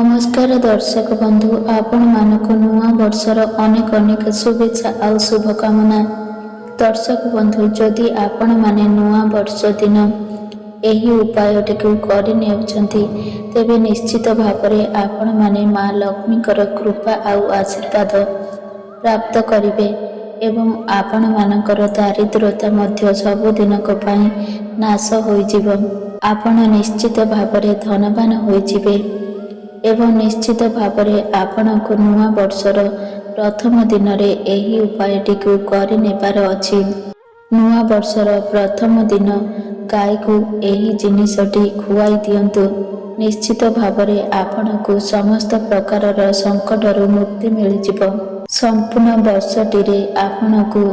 नमस्कार दर्शक बंधु आपण मानक नुआ वर्षर अनेक अनेक शुभेच्छा आउ शुभकामना। दर्शक बंधु जदि आपण माने नुआ वर्ष दिन एही उपायटी को करि नेउछंती तेबे निश्चित भावरे आपण माने माँ लक्ष्मीकर कृपा आउ आशीर्वाद प्राप्त करिवे एवं आपण मानकर दारिद्रता मध्य सबुदिनक पई नाश होइजिव। आपण निश्चित भावरे धनवान होइजिवे एवं निश्चित भावरे आपणको नुआ वर्षर प्रथम दिन रे एही उपायटी को करि नेबार अछि। नुआ वर्षर प्रथम दिन गाय को एही जिनिसटी खुआई दियंतु। निश्चित भावरे आपणको समस्त प्रकारर संकटरू मुक्ति मिलिजिव। संपूर्ण वर्षटी रे आपणको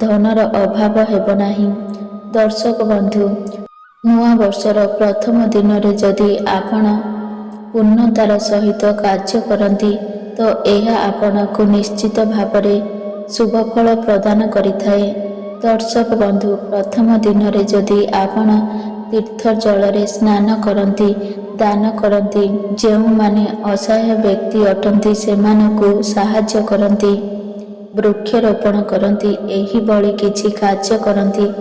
धनर अभाव हेब नाही। दर्शक बंधु नुआ वर्षर प्रथम दिन रे जदि आपण पूर्णतार सहित कार्य करती तो यह आपको निश्चित भावरे शुभफल प्रदान करिथाए। दर्शक बंधु प्रथम दिन रे जदि आपण तीर्थ जल स्नान करती दान करती जो माने असहाय व्यक्ति अटंती सेमानकु साहाय्य करती वृक्षरोपण करती एही बड़ी किछि कार्य करती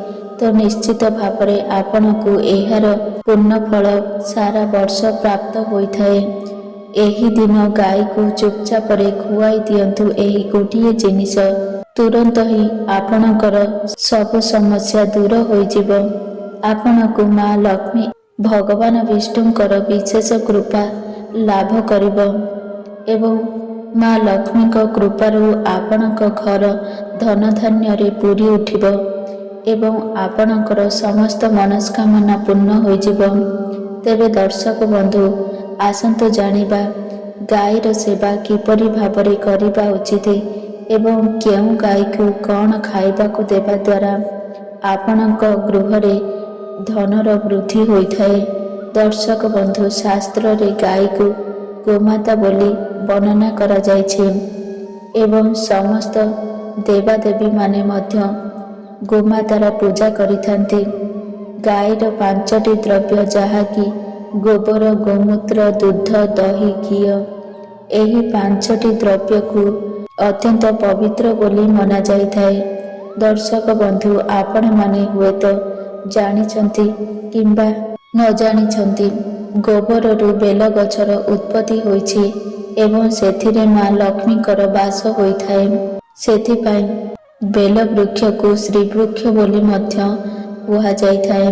तो निश्चित भावरे आपनकु एहार पूर्ण फल सारा वर्ष प्राप्त होइथाए। एही दिन गाय को चुपचाप खुआई दियंतु एही गोटिए जिनिस तुरंत ही आपणकर सब समस्या दूर होइजिव। आपणकु माँ लक्ष्मी भगवान विष्णुकर विशेष कृपा लाभ करिव एवं माँ लक्ष्मी कृपारू आपणक घर धन धान्य रे पूरी उठिव एवं आपणकर समस्त मनस्कामना पूर्ण होइजिव। तेबे दर्शक बंधु आसंतु जानिबा गायर सेवा किपरि भावरे करिबा उचित एवं केउ गाय को कौन खाइबाकु देबा द्वारा आपणक गृहरे धनर वृद्धि होइथाए। दर्शक बंधु शास्त्र रे गाय को गोमाता बोली वर्णना करा जाइछे एवं समस्त देवादेवी माने मध्य गोमातार पूजा करिथांती। गायर 5टी द्रव्य जहाँकि गोबर गोमूत्र दुध दही घी एही 5टी द्रव्य को अत्यंत पवित्र बोली मना जाइथाए। दर्शक बंधु आपण माने हुए तो जानिछंती किंबा न जानिछंती गोबररू बेल गछर उत्पत्ति होइछि एवं सेथिरे माँ लक्ष्मीकर वास होइथाए। सेथिपाई बेल वृक्ष को श्री वृक्ष बोली मध्य कुहा जाइथाए।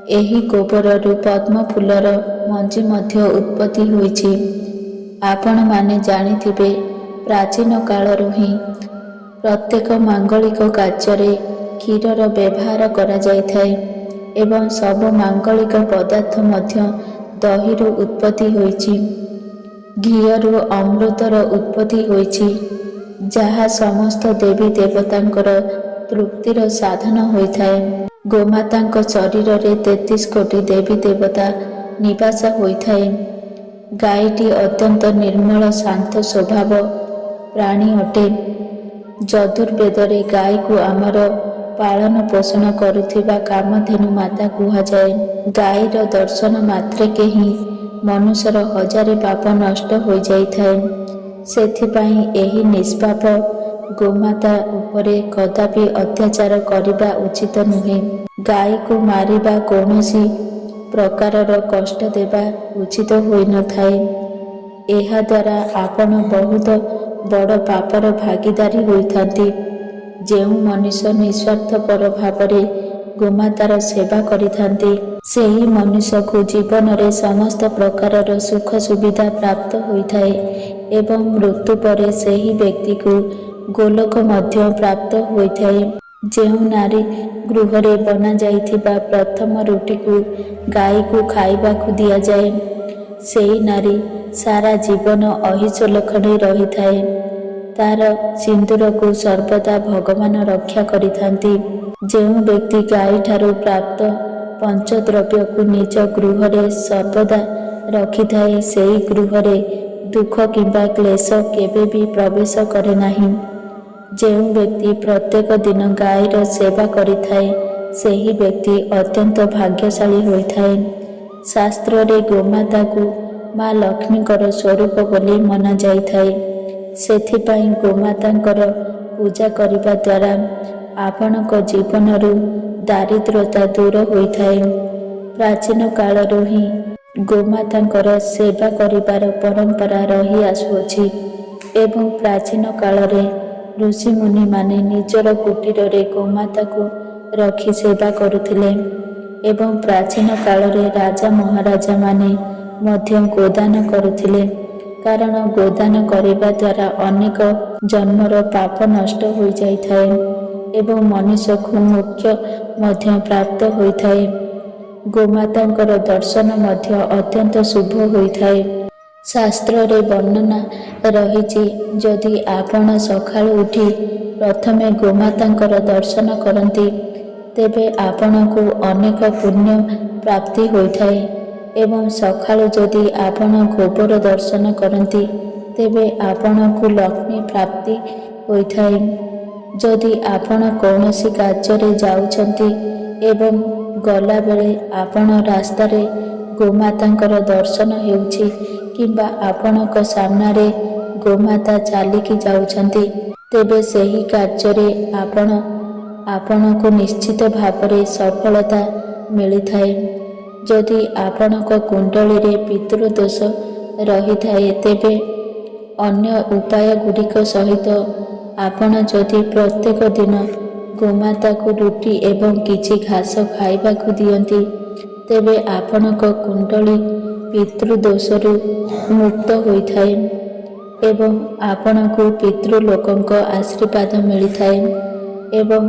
एही गोबररू पद्म फूलर मंजी मध्य उत्पत्ति होइछि। आपण माने जानिथिबे प्राचीन कालरू ही प्रत्येक मांगलिक कार्य क्षीरर व्यवहार करा जाइथाए एवं सब मांगलिक पदार्थ मध्य दहीरू उत्पत्ति होइछि। घीयरू अमृतर उत्पत्ति होइछि जहाँ समस्त देवी देवतांकर तृप्तिर साधन होइथाए। गोमातांक शरीर रे 33 कोटी देवी देवता निवास होइथाए। गायटी अत्यंत निर्मल शांत स्वभाव प्राणी अटे। यजुर्वेदरे गाय को आमर पालन पोषण करुथिबा कामधेनु माता कुहाଯାଏ। गायर दर्शन मात्रेके ही मनुष्यर 1000 पाप नष्ट हो जाइथाए। सेथिपाई एही निष्पाप गोमाता उपरे कदापि अत्याचार करिबा उचित नुहे। गाय को मारिबा कौनसी प्रकारर कष्ट देबा उचित होई न थाए। एहा द्वारा आपण बहुत बड़ पापर भागीदारी होइथांती। जेउ मनुष्य निस्वार्थपर भावरे गोमातार सेवा करिथांती सेही मनुष्य को जीवन रे समस्त प्रकारर सुख सुविधा प्राप्त होइथाए एवं मृत्यु परे सेही व्यक्ति को गोलोक मध्य प्राप्त होइथाए। जेउ नारी गृहरे बना जाइथिबा प्रथम रुटी को गाय को खाइबाकु दिया जाए सेही नारी सारा जीवन अहिंस लक्षणे रहिथाए। तार सिंदूर को सर्वदा भगवान रक्षा करिथांती। जेउ व्यक्ति गाय ठारू प्राप्त पंचद्रव्य को निज गृहरे सर्वदा रखिथाए सेही गृहरे दुख किंबा क्लेश केबे भी प्रवेश करे नाही। जेउ व्यक्ति प्रत्येक दिन गायर सेवा करिथाए सेही व्यक्ति अत्यंत भाग्यशाली होइथाए। शास्त्र रे गोमाता को ମା ଲକ୍ଷ୍ମୀଙ୍କର ସ୍ୱରୂପ ବୋଲି ମନାଯାଇଥାଏ। ସେଥିପାଇଁ ଗୋମାତାଙ୍କର ପୂଜା କରିବା ଦ୍ୱାରା ଆପଣଙ୍କ ଜୀବନରୁ ଦାରିଦ୍ର୍ୟତା ଦୂର ହୋଇଥାଏ। ପ୍ରାଚୀନ କାଳରୁ ହିଁ ଗୋମାତାଙ୍କର ସେବା କରିବାର ପରମ୍ପରା ରହି ଆସୁଅଛି ଏବଂ ପ୍ରାଚୀନ କାଳରେ ଋଷିମୁନିମାନେ ନିଜର କୁଟୀରରେ ଗୋମାତାକୁ ରଖି ସେବା କରୁଥିଲେ ଏବଂ ପ୍ରାଚୀନ କାଳରେ ରାଜା ମହାରାଜାମାନେ ମଧ୍ୟ ଗୋଦାନ କରୁଥିଲେ, କାରଣ ଗୋଦାନ କରିବା ଦ୍ୱାରା ଅନେକ ଜନ୍ମର ପାପ ନଷ୍ଟ ହୋଇଯାଇଥାଏ ଏବଂ ମନୁଷ୍ୟକୁ ମୋକ୍ଷ ମଧ୍ୟ ପ୍ରାପ୍ତ ହୋଇଥାଏ। ଗୋମାତାଙ୍କର ଦର୍ଶନ ମଧ୍ୟ ଅତ୍ୟନ୍ତ ଶୁଭ ହୋଇଥାଏ। ଶାସ୍ତ୍ରରେ ବର୍ଣ୍ଣନା ରହିଛି, ଯଦି ଆପଣ ସକାଳୁ ଉଠି ପ୍ରଥମେ ଗୋମାତାଙ୍କର ଦର୍ଶନ କରନ୍ତି ତେବେ ଆପଣଙ୍କୁ ଅନେକ ପୁଣ୍ୟ ପ୍ରାପ୍ତି ହୋଇଥାଏ ଏବଂ ସକାଳୁ ଯଦି ଆପଣ ଗୋବର ଦର୍ଶନ କରନ୍ତି ତେବେ ଆପଣଙ୍କୁ ଲକ୍ଷ୍ମୀ ପ୍ରାପ୍ତି ହୋଇଥାଏ। ଯଦି ଆପଣ କୌଣସି କାର୍ଯ୍ୟରେ ଯାଉଛନ୍ତି ଏବଂ ଗଲାବେଳେ ଆପଣ ରାସ୍ତାରେ ଗୋମାତାଙ୍କର ଦର୍ଶନ ହେଉଛି କିମ୍ବା ଆପଣଙ୍କ ସାମ୍ନାରେ ଗୋମାତା ଚାଲିକି ଯାଉଛନ୍ତି ତେବେ ସେହି କାର୍ଯ୍ୟରେ ଆପଣଙ୍କୁ ନିଶ୍ଚିତ ଭାବରେ ସଫଳତା ମିଳିଥାଏ। ଯଦି ଆପଣଙ୍କ କୁଣ୍ଡଳୀରେ ପିତୃଦୋଷ ରହିଥାଏ ତେବେ ଅନ୍ୟ ଉପାୟଗୁଡ଼ିକ ସହିତ ଆପଣ ଯଦି ପ୍ରତ୍ୟେକ ଦିନ ଗୋମାତାକୁ ରୁଟି ଏବଂ କିଛି ଘାସ ଖାଇବାକୁ ଦିଅନ୍ତି ତେବେ ଆପଣଙ୍କ କୁଣ୍ଡଳୀ ପିତୃଦୋଷରୁ ମୁକ୍ତ ହୋଇଥାଏ ଏବଂ ଆପଣଙ୍କୁ ପିତୃଲୋକଙ୍କ ଆଶୀର୍ବାଦ ମିଳିଥାଏ। ଏବଂ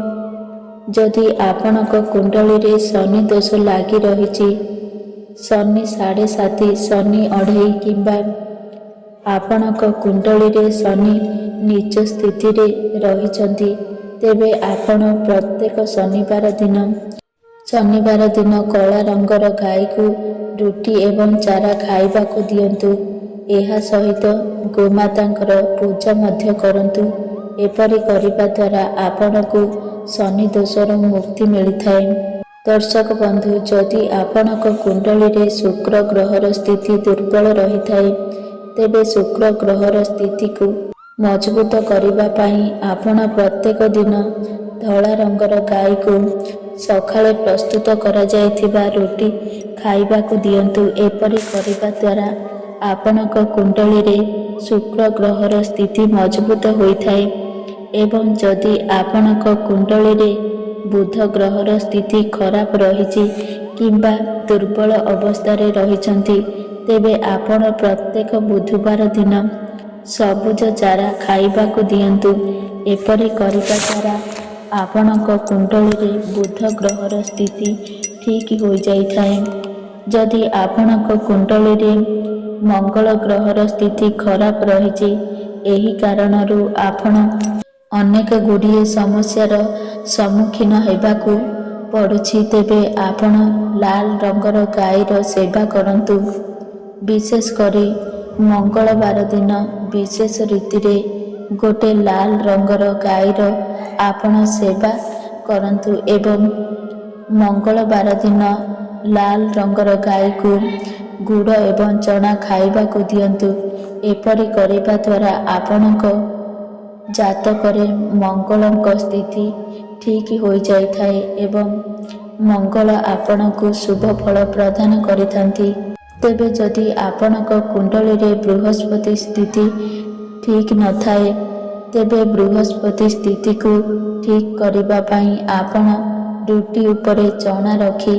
ଯଦି ଆପଣଙ୍କ କୁଣ୍ଡଳୀରେ ଶନି ଦୋଷ ଲାଗି ରହିଛି, ଶନି 7.5, ଶନି 2.5 କିମ୍ବା ଆପଣଙ୍କ କୁଣ୍ଡଳୀରେ ଶନି ନୀଚ ସ୍ଥିତିରେ ରହିଛନ୍ତି ତେବେ ଆପଣ ପ୍ରତ୍ୟେକ ଶନିବାର ଦିନ କଳା ରଙ୍ଗର ଗାଈକୁ ରୁଟି ଏବଂ ଚାରା ଖାଇବାକୁ ଦିଅନ୍ତୁ। ଏହା ସହିତ ଗୋମାତାଙ୍କର ପୂଜା ମଧ୍ୟ କରନ୍ତୁ। ଏପରି କରିବା ଦ୍ୱାରା ଆପଣଙ୍କୁ ଶନି ଦୋଷରୁ ମୁକ୍ତି ମିଳିଥାଏ। ଦର୍ଶକ ବନ୍ଧୁ, ଯଦି ଆପଣଙ୍କ କୁଣ୍ଡଳୀରେ ଶୁକ୍ର ଗ୍ରହର ସ୍ଥିତି ଦୁର୍ବଳ ରହିଥାଏ ତେବେ ଶୁକ୍ର ଗ୍ରହର ସ୍ଥିତିକୁ ମଜବୁତ କରିବା ପାଇଁ ଆପଣ ପ୍ରତ୍ୟେକ ଦିନ ଧଳା ରଙ୍ଗର ଗାଈକୁ ସକାଳେ ପ୍ରସ୍ତୁତ କରାଯାଇଥିବା ରୁଟି ଖାଇବାକୁ ଦିଅନ୍ତୁ। ଏପରି କରିବା ଦ୍ୱାରା ଆପଣଙ୍କ କୁଣ୍ଡଳୀରେ ଶୁକ୍ର ଗ୍ରହର ସ୍ଥିତି ମଜବୁତ ହୋଇଥାଏ ଏବଂ ଯଦି ଆପଣଙ୍କ କୁଣ୍ଡଳୀରେ ବୁଧ ଗ୍ରହର ସ୍ଥିତି ଖରାପ ରହିଛି କିମ୍ବା ଦୁର୍ବଳ ଅବସ୍ଥାରେ ରହିଛନ୍ତି ତେବେ ଆପଣ ପ୍ରତ୍ୟେକ ବୁଧବାର ଦିନ ସବୁଜ ଚାରା ଖାଇବାକୁ ଦିଅନ୍ତୁ। ଏପରି କରିବା ଦ୍ୱାରା ଆପଣଙ୍କ କୁଣ୍ଡଳୀରେ ବୁଧ ଗ୍ରହର ସ୍ଥିତି ଠିକ୍ ହୋଇଯାଇଥାଏ। ଯଦି ଆପଣଙ୍କ କୁଣ୍ଡଳୀରେ ମଙ୍ଗଳ ଗ୍ରହର ସ୍ଥିତି ଖରାପ ରହିଛି, ଏହି କାରଣରୁ ଆପଣ ଅନେକ ଗୁଡ଼ିଏ ସମସ୍ୟାର ସମ୍ମୁଖୀନ ହେବାକୁ ପଡ଼ୁଛି, ତେବେ ଆପଣ ଲାଲ ରଙ୍ଗର ଗାଈର ସେବା କରନ୍ତୁ। ବିଶେଷ କରି ମଙ୍ଗଳବାର ଦିନ ବିଶେଷ ରୀତିରେ ଗୋଟେ ଲାଲ ରଙ୍ଗର ଗାଈର ଆପଣ ସେବା କରନ୍ତୁ ଏବଂ ମଙ୍ଗଳବାର ଦିନ ଲାଲ ରଙ୍ଗର ଗାଈକୁ ଗୁଡ଼ ଏବଂ ଚଣା ଖାଇବାକୁ ଦିଅନ୍ତୁ। ଏପରି କରିବା ଦ୍ୱାରା ଆପଣଙ୍କ ଜାତକରେ ମଙ୍ଗଳଙ୍କ ସ୍ଥିତି ଠିକ୍ ହୋଇଯାଇଥାଏ ଏବଂ ମଙ୍ଗଳ ଆପଣଙ୍କୁ ଶୁଭ ଫଳ ପ୍ରଦାନ କରିଥାନ୍ତି। ତେବେ ଯଦି ଆପଣଙ୍କ କୁଣ୍ଡଳୀରେ ବୃହସ୍ପତି ସ୍ଥିତି ଠିକ୍ ନଥାଏ ତେବେ ବୃହସ୍ପତି ସ୍ଥିତିକୁ ଠିକ୍ କରିବା ପାଇଁ ଆପଣ ରୁଟି ଉପରେ ଚଣା ରଖି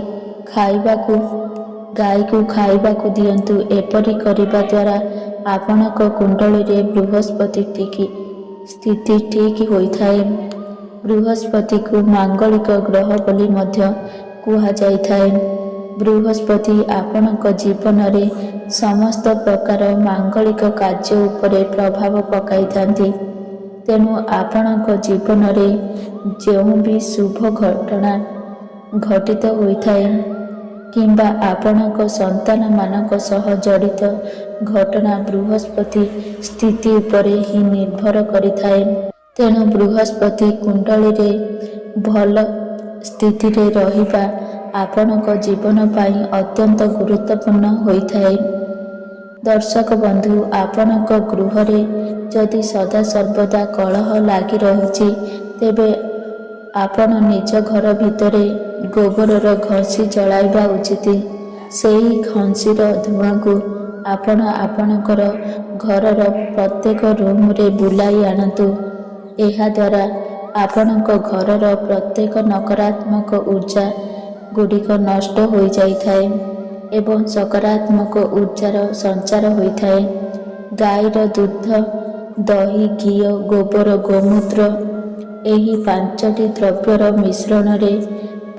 ଗାଈକୁ ଖାଇବାକୁ ଦିଅନ୍ତୁ। ଏପରି କରିବା ଦ୍ୱାରା ଆପଣଙ୍କ କୁଣ୍ଡଳୀରେ ବୃହସ୍ପତି ସ୍ଥିତି ଠିକ୍ ହୋଇଥାଏ। ବୃହସ୍ପତିକୁ ମାଙ୍ଗଳିକ ଗ୍ରହ ବୋଲି ମଧ୍ୟ କୁହାଯାଇଥାଏ। ବୃହସ୍ପତି ଆପଣଙ୍କ ଜୀବନରେ ସମସ୍ତ ପ୍ରକାର ମାଙ୍ଗଳିକ କାର୍ଯ୍ୟ ଉପରେ ପ୍ରଭାବ ପକାଇଥାନ୍ତି। ତେଣୁ ଆପଣଙ୍କ ଜୀବନରେ ଯେଉଁ ବି ଶୁଭ ଘଟଣା ଘଟିତ ହୋଇଥାଏ କିମ୍ବା ଆପଣଙ୍କ ସନ୍ତାନମାନଙ୍କ ସହ ଜଡ଼ିତ ଘଟଣା ବୃହସ୍ପତି ସ୍ଥିତି ଉପରେ ହିଁ ନିର୍ଭର କରିଥାଏ। ତେଣୁ ବୃହସ୍ପତି କୁଣ୍ଡଳୀରେ ଭଲ ସ୍ଥିତିରେ ରହିବା ଆପଣଙ୍କ ଜୀବନ ପାଇଁ ଅତ୍ୟନ୍ତ ଗୁରୁତ୍ୱପୂର୍ଣ୍ଣ ହୋଇଥାଏ। ଦର୍ଶକ ବନ୍ଧୁ, ଆପଣଙ୍କ ଗୃହରେ ଯଦି ସଦାସର୍ବଦା କଳହ ଲାଗି ରହିଛି, ତେବେ ଆପଣ ନିଜ ଘର ଭିତରେ ଗୋବରର ଘଷି ଜଳାଇବା ଉଚିତ। ସେହି ଘଷିର ଧୂଆଁକୁ ଆପଣ ଆପଣଙ୍କର ଘରର ପ୍ରତ୍ୟେକ ରୁମ୍ରେ ବୁଲାଇ ଆଣନ୍ତୁ। ଏହାଦ୍ୱାରା ଆପଣଙ୍କ ଘରର ପ୍ରତ୍ୟେକ ନକାରାତ୍ମକ ଉର୍ଜା ଗୁଡ଼ିକ ନଷ୍ଟ ହୋଇଯାଇଥାଏ ଏବଂ ସକାରାତ୍ମକ ଉର୍ଜାର ସଞ୍ଚାର ହୋଇଥାଏ। ଗାଈର ଦୁଗ୍ଧ, ଦହି, ଘିଅ, ଗୋବର, ଗୋମୂତ୍ର ଏହି 5ଟି ଦ୍ରବ୍ୟର ମିଶ୍ରଣରେ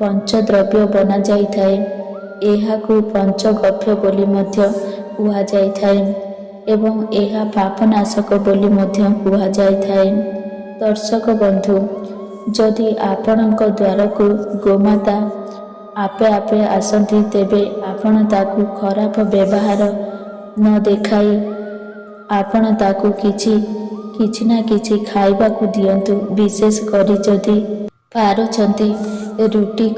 ପଞ୍ଚଦ୍ରବ୍ୟ ବନାଯାଇଥାଏ। ଏହାକୁ ପଞ୍ଚଗବ୍ୟ ବୋଲି ମଧ୍ୟ କୁହାଯାଇଥାଏ ଏବଂ ଏହା ପାପନାଶକ ବୋଲି ମଧ୍ୟ କୁହାଯାଇଥାଏ। ଦର୍ଶକ ବନ୍ଧୁ, ଯଦି ଆପଣଙ୍କ ଦ୍ୱାରକୁ ଗୋମାତା ଆପେ ଆପେ ଆସନ୍ତି, ତେବେ ଆପଣ ତାକୁ ଖରାପ ବ୍ୟବହାର ନ ଦେଖାଇ ଆପଣ ତାକୁ କିଛି ନା କିଛି ଖାଇବାକୁ ଦିଅନ୍ତୁ। ବିଶେଷ କରି ଯଦି ପାରୁଛନ୍ତି ରୁଟି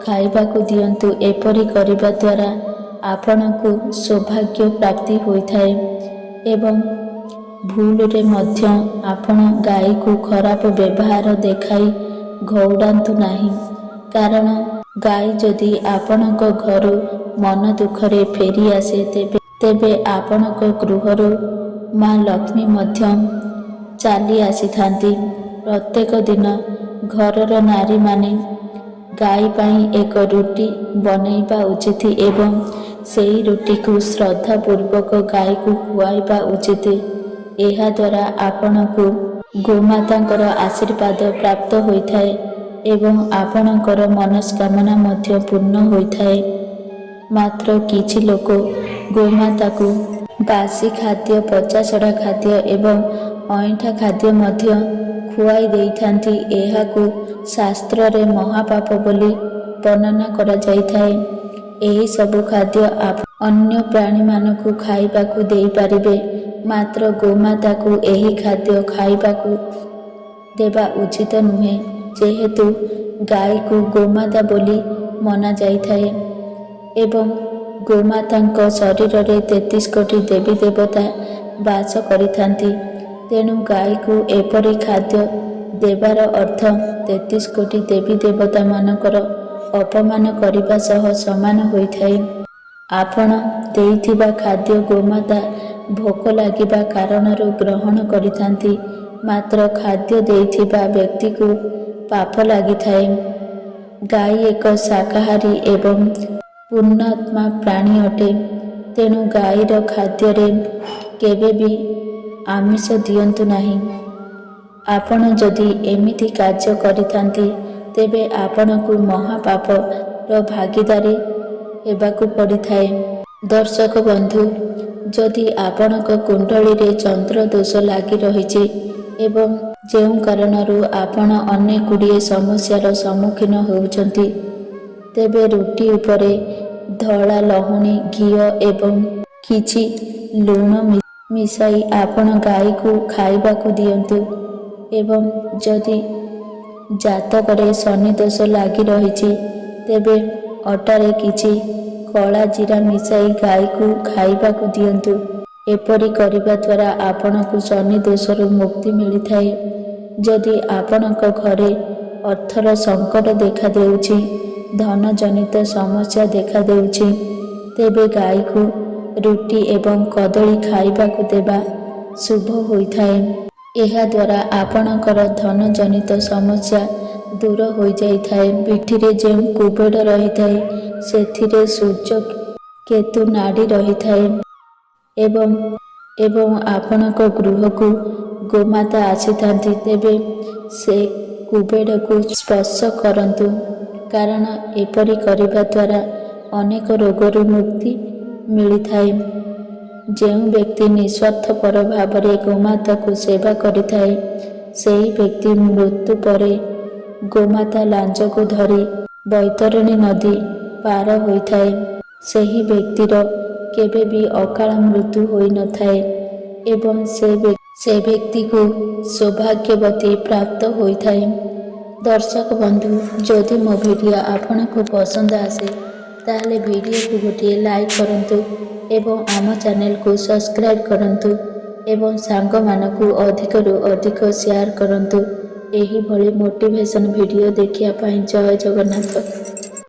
ଖାଇବାକୁ ଦିଅନ୍ତୁ। ଏପରି କରିବା ଦ୍ୱାରା ଆପଣଙ୍କୁ ସୌଭାଗ୍ୟ ପ୍ରାପ୍ତି ହୋଇଥାଏ ଏବଂ ଭୁଲରେ ମଧ୍ୟ ଆପଣ ଗାଈକୁ ଖରାପ ବ୍ୟବହାର ଦେଖାଇ ଘଉଡ଼ାନ୍ତୁ ନାହିଁ। କାରଣ ଗାଈ ଯଦି ଆପଣଙ୍କ ଘରୁ ମନ ଦୁଃଖରେ ଫେରି ଆସେ, ତେବେ ଆପଣଙ୍କ ଗୃହରୁ ମା ଲକ୍ଷ୍ମୀ ମଧ୍ୟ ଚାଲି ଆସିଥାନ୍ତି। ପ୍ରତ୍ୟେକ ଦିନ ଘରର ନାରୀମାନେ ଗାଈ ପାଇଁ ଏକ ରୁଟି ବନେଇବା ଉଚିତ ଏବଂ ସେହି ରୁଟିକୁ ଶ୍ରଦ୍ଧାପୂର୍ବକ ଗାଈକୁ ଖୁଆଇବା ଉଚିତ। ଏହାଦ୍ୱାରା ଆପଣଙ୍କୁ ଗୋମାତାଙ୍କର ଆଶୀର୍ବାଦ ପ୍ରାପ୍ତ ହୋଇଥାଏ ଏବଂ ଆପଣଙ୍କର ମନସ୍କାମନା ମଧ୍ୟ ପୂର୍ଣ୍ଣ ହୋଇଥାଏ। ମାତ୍ର କିଛି ଲୋକ ଗୋମାତାକୁ ବାସି ଖାଦ୍ୟ, ପଚାସଢ଼ା ଖାଦ୍ୟ ଏବଂ ଅଇଁଠା ଖାଦ୍ୟ ମଧ୍ୟ ଖୁଆଇ ଦେଇଥାନ୍ତି। ଏହାକୁ ଶାସ୍ତ୍ରରେ ମହାପାପ ବୋଲି ବର୍ଣ୍ଣନା କରାଯାଇଥାଏ। ଏହିସବୁ ଖାଦ୍ୟ ଅନ୍ୟ ପ୍ରାଣୀମାନଙ୍କୁ ଖାଇବାକୁ ଦେଇପାରିବେ, ମାତ୍ର ଗୋମାତାକୁ ଏହି ଖାଦ୍ୟ ଖାଇବାକୁ ଦେବା ଉଚିତ ନୁହେଁ। ଯେହେତୁ ଗାଈକୁ ଗୋମାତା ବୋଲି ମନାଯାଇଥାଏ ଏବଂ ଗୋମାତାଙ୍କ ଶରୀରରେ 33 କୋଟି ଦେବୀ ଦେବତା ବାସ କରିଥାନ୍ତି, ତେଣୁ ଗାଈକୁ ଏପରି ଖାଦ୍ୟ ଦେବାର ଅର୍ଥ 33 କୋଟି ଦେବୀ ଦେବତାମାନଙ୍କର ଅପମାନ କରିବା ସହ ସମାନ ହୋଇଥାଏ। ଆପଣ ଦେଇଥିବା ଖାଦ୍ୟ ଗୋମାତା ଭୋକ ଲାଗିବା କାରଣରୁ ଗ୍ରହଣ କରିଥାନ୍ତି, ମାତ୍ର ଖାଦ୍ୟ ଦେଇଥିବା ବ୍ୟକ୍ତିକୁ ପାପ ଲାଗିଥାଏ। ଗାଈ ଏକ ଶାକାହାରୀ ଏବଂ ପୁଣ୍ୟାତ୍ମା ପ୍ରାଣୀ ଅଟେ, ତେଣୁ ଗାଈର ଖାଦ୍ୟରେ କେବେ ବି ଆମିଷ ଦିଅନ୍ତୁ ନାହିଁ। ଆପଣ ଯଦି ଏମିତି କାର୍ଯ୍ୟ କରିଥାନ୍ତି, ତେବେ ଆପଣଙ୍କୁ ମହାପାପର ଭାଗୀଦାରୀ ହେବାକୁ ପଡ଼ିଥାଏ। ଦର୍ଶକ ବନ୍ଧୁ, ଯଦି ଆପଣଙ୍କ କୁଣ୍ଡଳୀରେ ଚନ୍ଦ୍ର ଦୋଷ ଲାଗି ରହିଛି ଏବଂ ଯେଉଁ କାରଣରୁ ଆପଣ ଅନେକ ଗୁଡ଼ିଏ ସମସ୍ୟାର ସମ୍ମୁଖୀନ ହେଉଛନ୍ତି, ତେବେ ରୁଟି ଉପରେ ଧଳା ଲହୁଣୀ, ଘିଅ ଏବଂ କିଛି ଲୁଣ ମିଶାଇ ଆପଣ ଗାଈକୁ ଖାଇବାକୁ ଦିଅନ୍ତୁ। ଏବଂ ଯଦି ଜାତକରେ ଶନି ଦୋଷ ଲାଗି ରହିଛି, ତେବେ ଅଟାରେ କିଛି କଳା ଜିରା ମିଶାଇ ଗାଈକୁ ଖାଇବାକୁ ଦିଅନ୍ତୁ। ଏପରି କରିବା ଦ୍ୱାରା ଆପଣଙ୍କୁ ଶନି ଦୋଷରୁ ମୁକ୍ତି ମିଳିଥାଏ। ଯଦି ଆପଣଙ୍କ ଘରେ ଅର୍ଥର ସଙ୍କଟ ଦେଖାଦେଉଛି, ଧନଜନିତ ସମସ୍ୟା ଦେଖାଦେଉଛି, ତେବେ ଗାଈକୁ ରୁଟି ଏବଂ କଦଳୀ ଖାଇବାକୁ ଦେବା ଶୁଭ ହୋଇଥାଏ। ଏହାଦ୍ୱାରା ଆପଣଙ୍କର ଧନଜନିତ ସମସ୍ୟା ଦୂର ହୋଇଯାଇଥାଏ। ପିଠିରେ ଯେଉଁ କୁବେର ରହିଥାଏ, ସେଥିରେ ସୂର୍ଯ୍ୟ କେତୁ ନାଡ଼ି ରହିଥାଏ ଏବଂ ଆପଣଙ୍କ ଗୃହକୁ ଗୋମାତା ଆସିଥାନ୍ତି, ତେବେ ସେ କୁବେରକୁ ସ୍ପର୍ଶ କରନ୍ତୁ। କାରଣ ଏପରି କରିବା ଦ୍ୱାରା ଅନେକ ରୋଗରୁ ମୁକ୍ତି ମିଳିଥାଏ। ଯେଉଁ ବ୍ୟକ୍ତି ନିଃସ୍ୱାର୍ଥପର ଭାବରେ ଗୋମାତାକୁ ସେବା କରିଥାଏ, ସେହି ବ୍ୟକ୍ତି ମୃତ୍ୟୁ ପରେ ଗୋମାତା ଲାଞ୍ଜକୁ ଧରି ବୈତରଣୀ ନଦୀ ପାର ହୋଇଥାଏ। ସେହି ବ୍ୟକ୍ତିର କେବେ ବି ଅକାଳ ମୃତ୍ୟୁ ହୋଇନଥାଏ ଏବଂ ସେ ବ୍ୟକ୍ତିକୁ ସୌଭାଗ୍ୟବତୀ ପ୍ରାପ୍ତ ହୋଇଥାଏ। ଦର୍ଶକ ବନ୍ଧୁ, ଯଦି ମୋ ଭିଡ଼ିଓ ଆପଣଙ୍କୁ ପସନ୍ଦ ଆସେ, ତାହେଲେ ଭିଡ଼ିଓକୁ ଗୋଟିଏ ଲାଇକ୍ କରନ୍ତୁ ଏବଂ ଆମ ଚ୍ୟାନେଲକୁ ସବସ୍କ୍ରାଇବ୍ କରନ୍ତୁ ଏବଂ ସାଙ୍ଗମାନଙ୍କୁ ଅଧିକରୁ ଅଧିକ ସେୟାର କରନ୍ତୁ। ଏହିଭଳି ମୋଟିଭେସନ୍ ଭିଡ଼ିଓ ଦେଖିବା ପାଇଁ ଜୟ ଜଗନ୍ନାଥ।